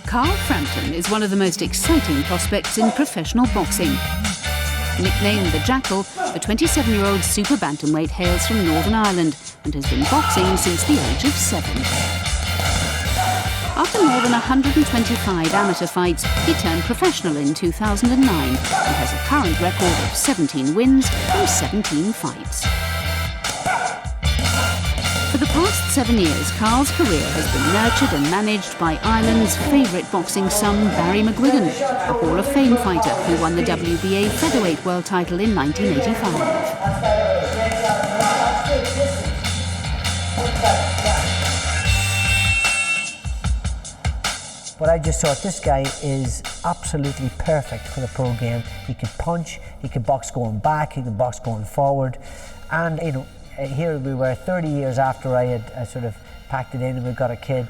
Carl Frampton is one of the most exciting prospects in professional boxing. Nicknamed the Jackal, the 27-year-old super bantamweight hails from Northern Ireland and has been boxing since the age of 7. After more than 125 amateur fights, he turned professional in 2009 and has a current record of 17 wins from 17 fights. For the past 7 years, Carl's career has been nurtured and managed by Ireland's favourite boxing son, Barry McGuigan, a Hall of Fame fighter who won the WBA featherweight world title in 1985. But I just thought this guy is absolutely perfect for the pro game. He could punch, he could box going back, he could box going forward. And, you know, here we were 30 years after I had sort of packed it in, and we've got a kid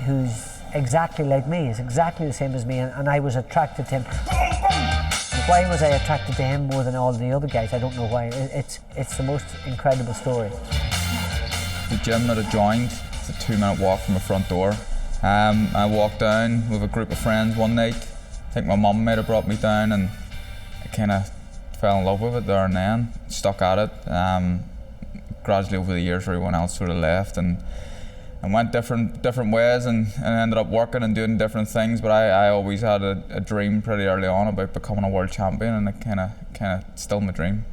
who's exactly like me, is exactly the same as me, and I was attracted to him. Why was I attracted to him more than all the other guys? I don't know why. It's the most incredible story. The gym that I joined, it's a 2-minute walk from the front door. I walked down with a group of friends one night. I think my mum might have brought me down, and I kind of fell in love with it there and then, stuck at it. Gradually over the years, everyone else sort of left and went different ways and ended up working and doing different things. But I always had a dream pretty early on about becoming a world champion, and it kind of still my dream.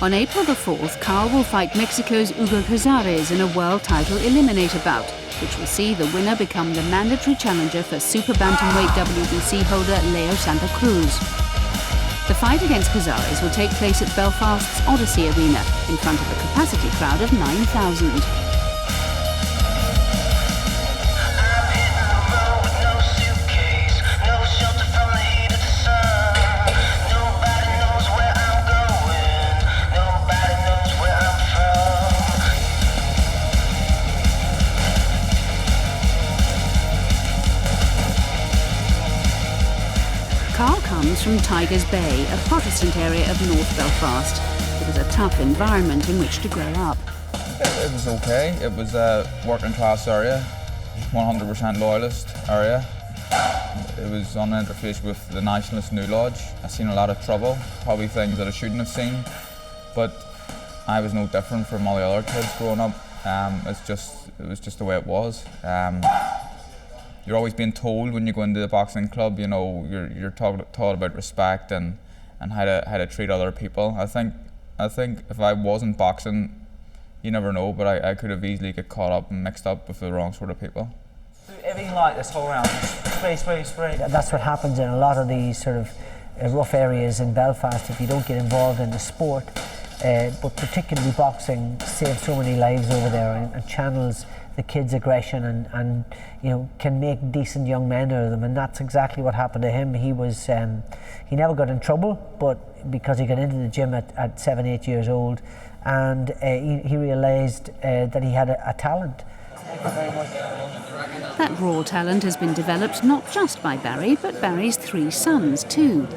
On April the 4th, Carl will fight Mexico's Hugo Cazares in a world title eliminator bout, which will see the winner become the mandatory challenger for super bantamweight WBC holder Leo Santa Cruz. The fight against Cazares will take place at Belfast's Odyssey Arena in front of a capacity crowd of 9,000. Carl comes from Tigers Bay, a Protestant area of North Belfast. It was a tough environment in which to grow up. It was okay. It was a working class area, 100% loyalist area. It was on an interface with the Nationalist New Lodge. I've seen a lot of trouble, probably things that I shouldn't have seen, but I was no different from all the other kids growing up. It was just the way it was. You're always being told when you go into the boxing club, you know, you're taught about respect and how to treat other people. I think if I wasn't boxing, you never know, but I could have easily get caught up and mixed up with the wrong sort of people. Everything like this whole round, spray. That's what happens in a lot of these sort of rough areas in Belfast if you don't get involved in the sport. But particularly boxing saves so many lives over there and channels the kids' aggression and you know, can make decent young men out of them, and that's exactly what happened to him. He was he never got in trouble, but because he got into the gym at 7-8 years old, and he realised that he had a talent. That raw talent has been developed not just by Barry, but Barry's 3 sons too.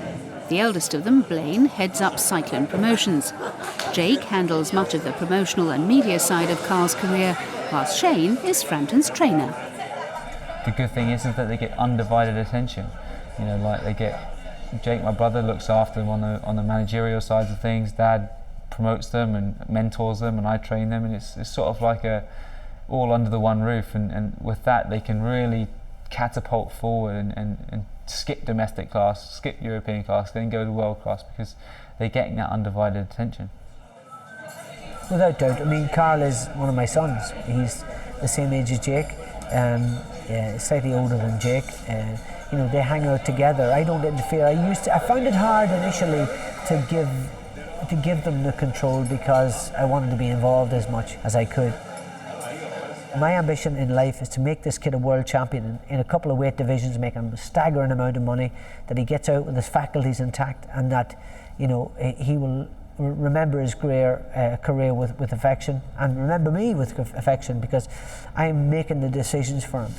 The eldest of them, Blaine, heads up Cyclone Promotions. Jake handles much of the promotional and media side of Carl's career, whilst Shane is Frampton's trainer. The good thing is that they get undivided attention. You know, like they get Jake, my brother, looks after them on the managerial sides of things. Dad promotes them and mentors them, and I train them, and it's sort of like all under the one roof. And with that, they can really catapult forward and skip domestic class, skip European class, then go to world class because they're getting that undivided attention. Without doubt. I mean, Carl is one of my sons. He's the same age as Jake, slightly older than Jake. You know, they hang out together. I don't interfere. I found it hard initially to give them the control because I wanted to be involved as much as I could. My ambition in life is to make this kid a world champion in a couple of weight divisions, make him a staggering amount of money, that he gets out with his faculties intact, and that, you know, he will remember his career with affection, and remember me with affection, because I'm making the decisions for him.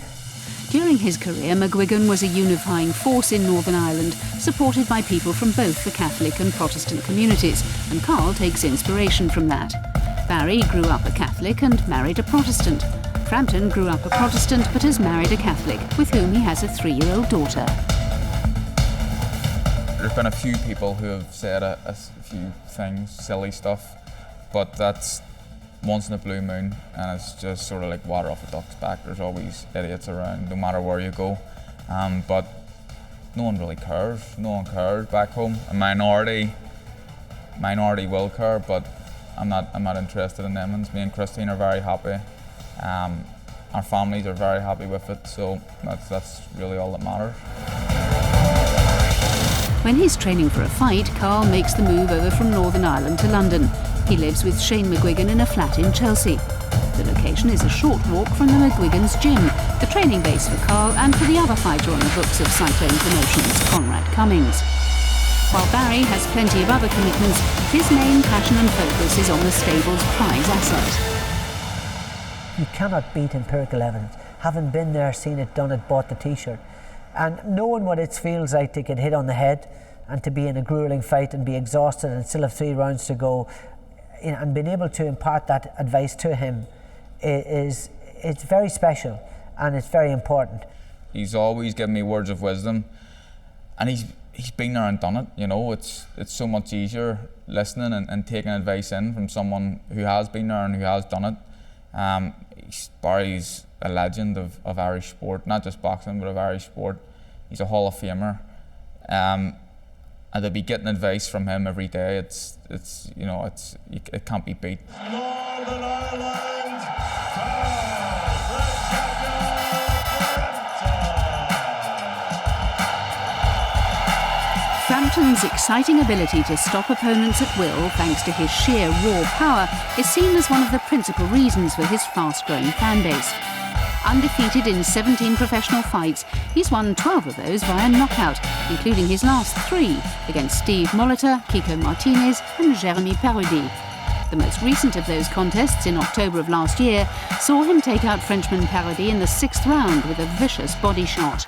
During his career, McGuigan was a unifying force in Northern Ireland, supported by people from both the Catholic and Protestant communities, and Carl takes inspiration from that. Barry grew up a Catholic and married a Protestant. Frampton grew up a Protestant but has married a Catholic, with whom he has a 3-year-old daughter. There's been a few people who have said a few things, silly stuff, but that's once in a blue moon, and it's just sort of like water off a duck's back. There's always idiots around, no matter where you go, but no one really cares. No one cares back home. A minority will care, but I'm not interested in them ones. Me and Christine are very happy. Our families are very happy with it, so that's really all that matters. When he's training for a fight, Carl makes the move over from Northern Ireland to London. He lives with Shane McGuigan in a flat in Chelsea. The location is a short walk from the McGuigan's gym, the training base for Carl and for the other fighter on the books of Cyclone Promotions, Conrad Cummings. While Barry has plenty of other commitments, his main passion and focus is on the stable's prize asset. You cannot beat empirical evidence. Having been there, seen it, done it, bought the t-shirt, and knowing what it feels like to get hit on the head and to be in a grueling fight and be exhausted and still have 3 rounds to go, and being able to impart that advice to him it's very special and it's very important. He's always given me words of wisdom, and he's been there and done it. You know, it's so much easier listening and taking advice in from someone who has been there and who has done it. Barry's a legend of Irish sport, not just boxing but of Irish sport. He's a Hall of Famer, and to be getting advice from him every day, it can't be beat. Northern Ireland, Frampton's exciting ability to stop opponents at will, thanks to his sheer raw power, is seen as one of the principal reasons for his fast-growing fan base. Undefeated in 17 professional fights, he's won 12 of those via knockout, including his last 3 against Steve Molitor, Kiko Martinez and Jeremy Parodi. The most recent of those contests, in October of last year, saw him take out Frenchman Parodi in the 6th round with a vicious body shot.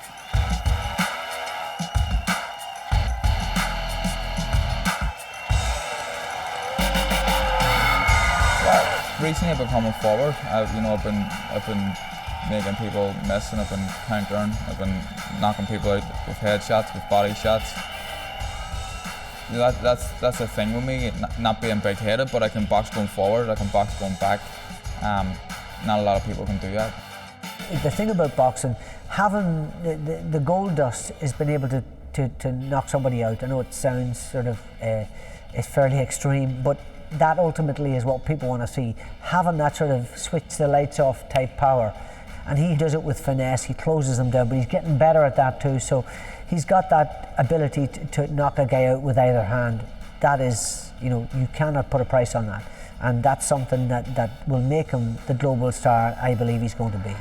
Recently I've been coming forward. I've been making people miss, and I've been countering. I've been knocking people out with headshots, with body shots. That's the thing with me, not being big-headed, but I can box going forward, I can box going back. Not a lot of people can do that. The thing about boxing, having the gold dust is being able to knock somebody out. I know it sounds sort of it's fairly extreme, but that ultimately is what people want to see. Having that sort of switch the lights off type power. And he does it with finesse, he closes them down, but he's getting better at that too. So he's got that ability to knock a guy out with either hand. That is, you cannot put a price on that. And that's something that will make him the global star I believe he's going to be.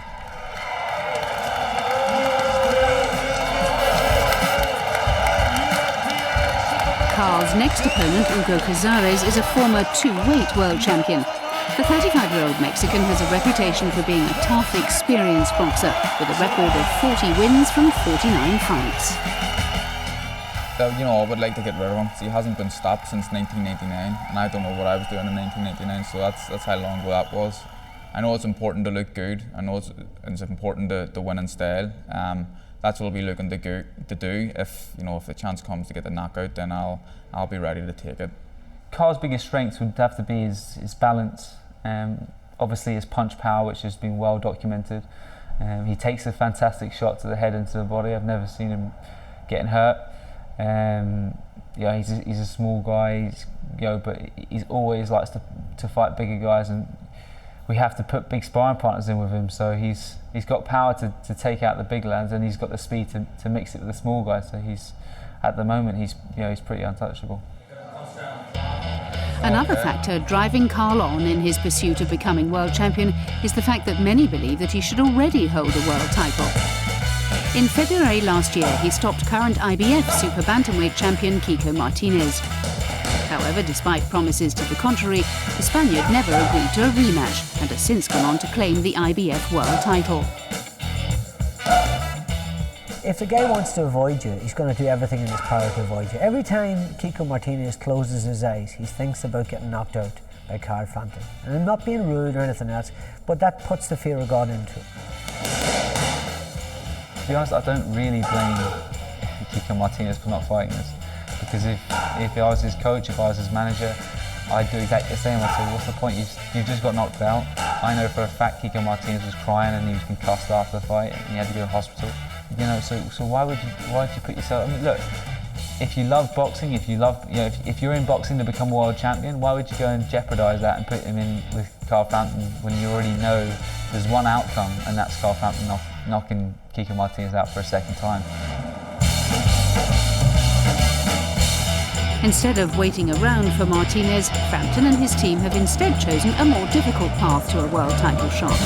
Carl's next opponent, Hugo Cazares, is a former 2-weight world champion. The 35-year-old Mexican has a reputation for being a tough, experienced boxer with a record of 40 wins from 49 fights. I would like to get rid of him. He hasn't been stopped since 1989, and I don't know what I was doing in 1989, so that's how long ago that was. I know it's important to look good. I know it's important to win in style. That's what I'll be looking to do. If the chance comes to get the knockout, then I'll be ready to take it. Carl's biggest strengths would have to be his balance. Obviously his punch power, which has been well documented. He takes a fantastic shot to the head and to the body. I've never seen him getting hurt. He's a small guy, but he always likes to fight bigger guys, and we have to put big sparring partners in with him. So he's got power to take out the big lads, and he's got the speed to mix it with the small guys. So at the moment he's pretty untouchable. Another factor driving Carl on in his pursuit of becoming world champion is the fact that many believe that he should already hold a world title. In February last year, he stopped current IBF super bantamweight champion Kiko Martinez. However, despite promises to the contrary, the Spaniard never agreed to a rematch and has since gone on to claim the IBF world title. If the guy wants to avoid you, he's going to do everything in his power to avoid you. Every time Kiko Martinez closes his eyes, he thinks about getting knocked out. by Carl Frampton. And I'm not being rude or anything else, but that puts the fear of God into it. To be honest, I don't really blame Kiko Martinez for not fighting us, because if I was his coach, if I was his manager, I'd do exactly the same. I'd say, what's the point? You've just got knocked out. I know for a fact Kiko Martinez was crying and he was concussed after the fight and he had to go to hospital. You know, so why'd you put yourself? I mean, look, if you love boxing, if you're in boxing to become world champion, why would you go and jeopardise that and put him in with Carl Frampton when you already know there's one outcome, and that's Carl Frampton knocking Kiko Martinez out for a second time? Instead of waiting around for Martinez, Frampton and his team have instead chosen a more difficult path to a world title shot.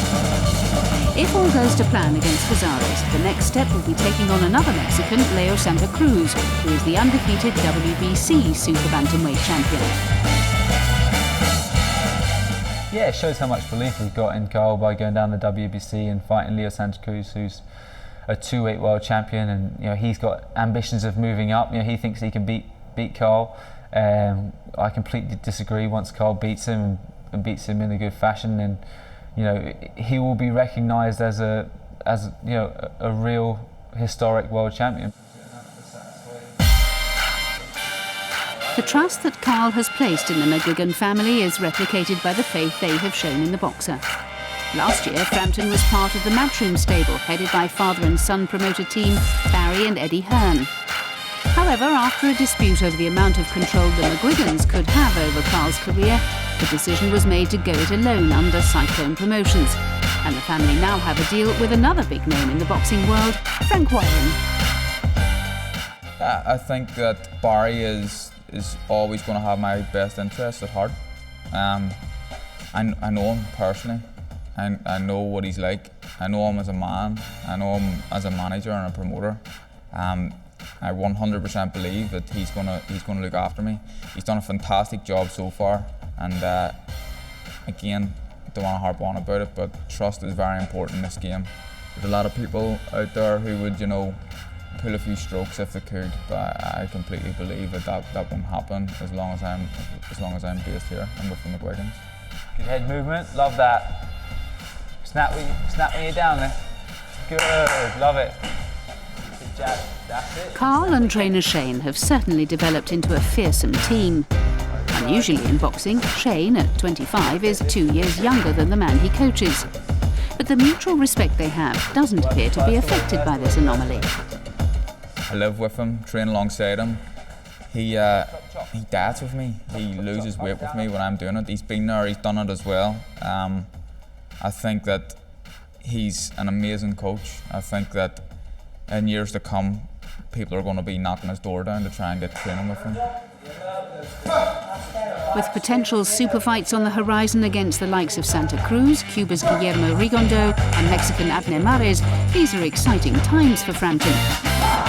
If all goes to plan against Cazares, the next step will be taking on another Mexican, Leo Santa Cruz, who is the undefeated WBC super bantamweight champion. Yeah, it shows how much belief we've got in Carl by going down the WBC and fighting Leo Santa Cruz, who's a 2-weight world champion, and you know he's got ambitions of moving up. You know, he thinks he can beat Carl. I completely disagree. Once Carl beats him and beats him in a good fashion, then you know he will be recognised as a real historic world champion. The trust that Carl has placed in the McGuigan family is replicated by the faith they have shown in the boxer. Last year, Frampton was part of the Matchroom stable, headed by father and son promoter team Barry and Eddie Hearn. However, after a dispute over the amount of control the McGuigans could have over Carl's career, the decision was made to go it alone under Cyclone Promotions. And the family now have a deal with another big name in the boxing world, Frank Warren. I think that Barry is always going to have my best interest at heart. I know him personally. I know what he's like. I know him as a man. I know him as a manager and a promoter. I 100% believe that he's gonna look after me. He's done a fantastic job so far, and again, don't want to harp on about it, but trust is very important in this game. There's a lot of people out there who would, you know, pull a few strokes if they could, but I completely believe that won't happen as long as I'm based here and with the McGuigans. Good head movement, love that. Snap when you're down there. Good, love it. Good jab, that's it. Carl and trainer Shane have certainly developed into a fearsome team. Unusually in boxing, Shane, at 25, is 2 years younger than the man he coaches. But the mutual respect they have doesn't appear to be affected by this anomaly. I live with him, train alongside him. He diets with me. He loses weight with me when I'm doing it. He's been there, he's done it as well. I think that he's an amazing coach. I think that in years to come, people are going to be knocking his door down to try and get training with him. With potential super fights on the horizon against the likes of Santa Cruz, Cuba's Guillermo Rigondo and Mexican Abner Mares, these are exciting times for Frampton.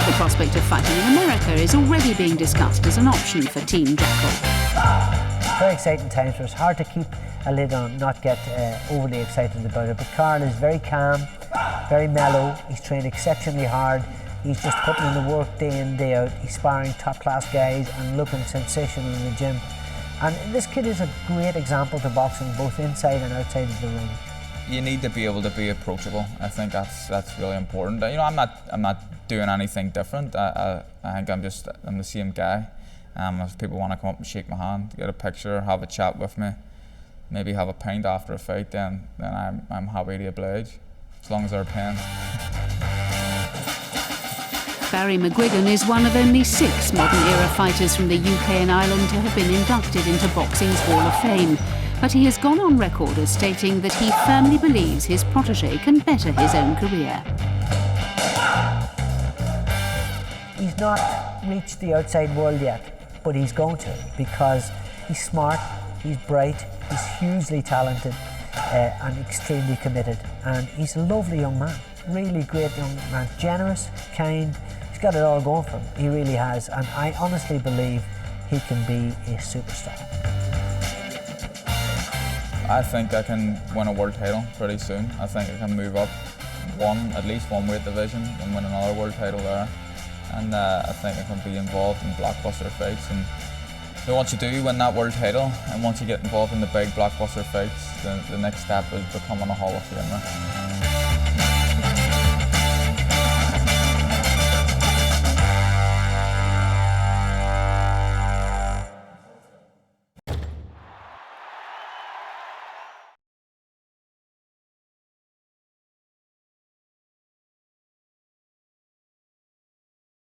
The prospect of fighting in America is already being discussed as an option for Team Jackal. Very exciting times for us. Hard to keep a lid on, not get overly excited about it, but Carl is very calm, very mellow. He's trained exceptionally hard. He's just putting in the work day in, day out. He's sparring top-class guys and looking sensational in the gym. And this kid is a great example to boxing, both inside and outside of the ring. You need to be able to be approachable. I think that's really important. You know, I'm not doing anything different. I think I'm the same guy. If people want to come up and shake my hand, get a picture, have a chat with me, maybe have a pint after a fight, then I'm happy to oblige, as long as they're paying. Barry McGuigan is one of only 6 modern-era fighters from the UK and Ireland to have been inducted into boxing's Hall of Fame. But he has gone on record as stating that he firmly believes his protege can better his own career. He's not reached the outside world yet, but he's going to, because he's smart, he's bright, he's hugely talented and extremely committed. And he's a lovely young man, really great young man, generous, kind. He's got it all going for him, he really has. And I honestly believe he can be a superstar. I think I can win a world title pretty soon. I think I can move up at least one weight division and win another world title there. And I think I can be involved in blockbuster fights and So once you do win that world title, and once you get involved in the big blockbuster fights, the next step is becoming a Hall of Famer.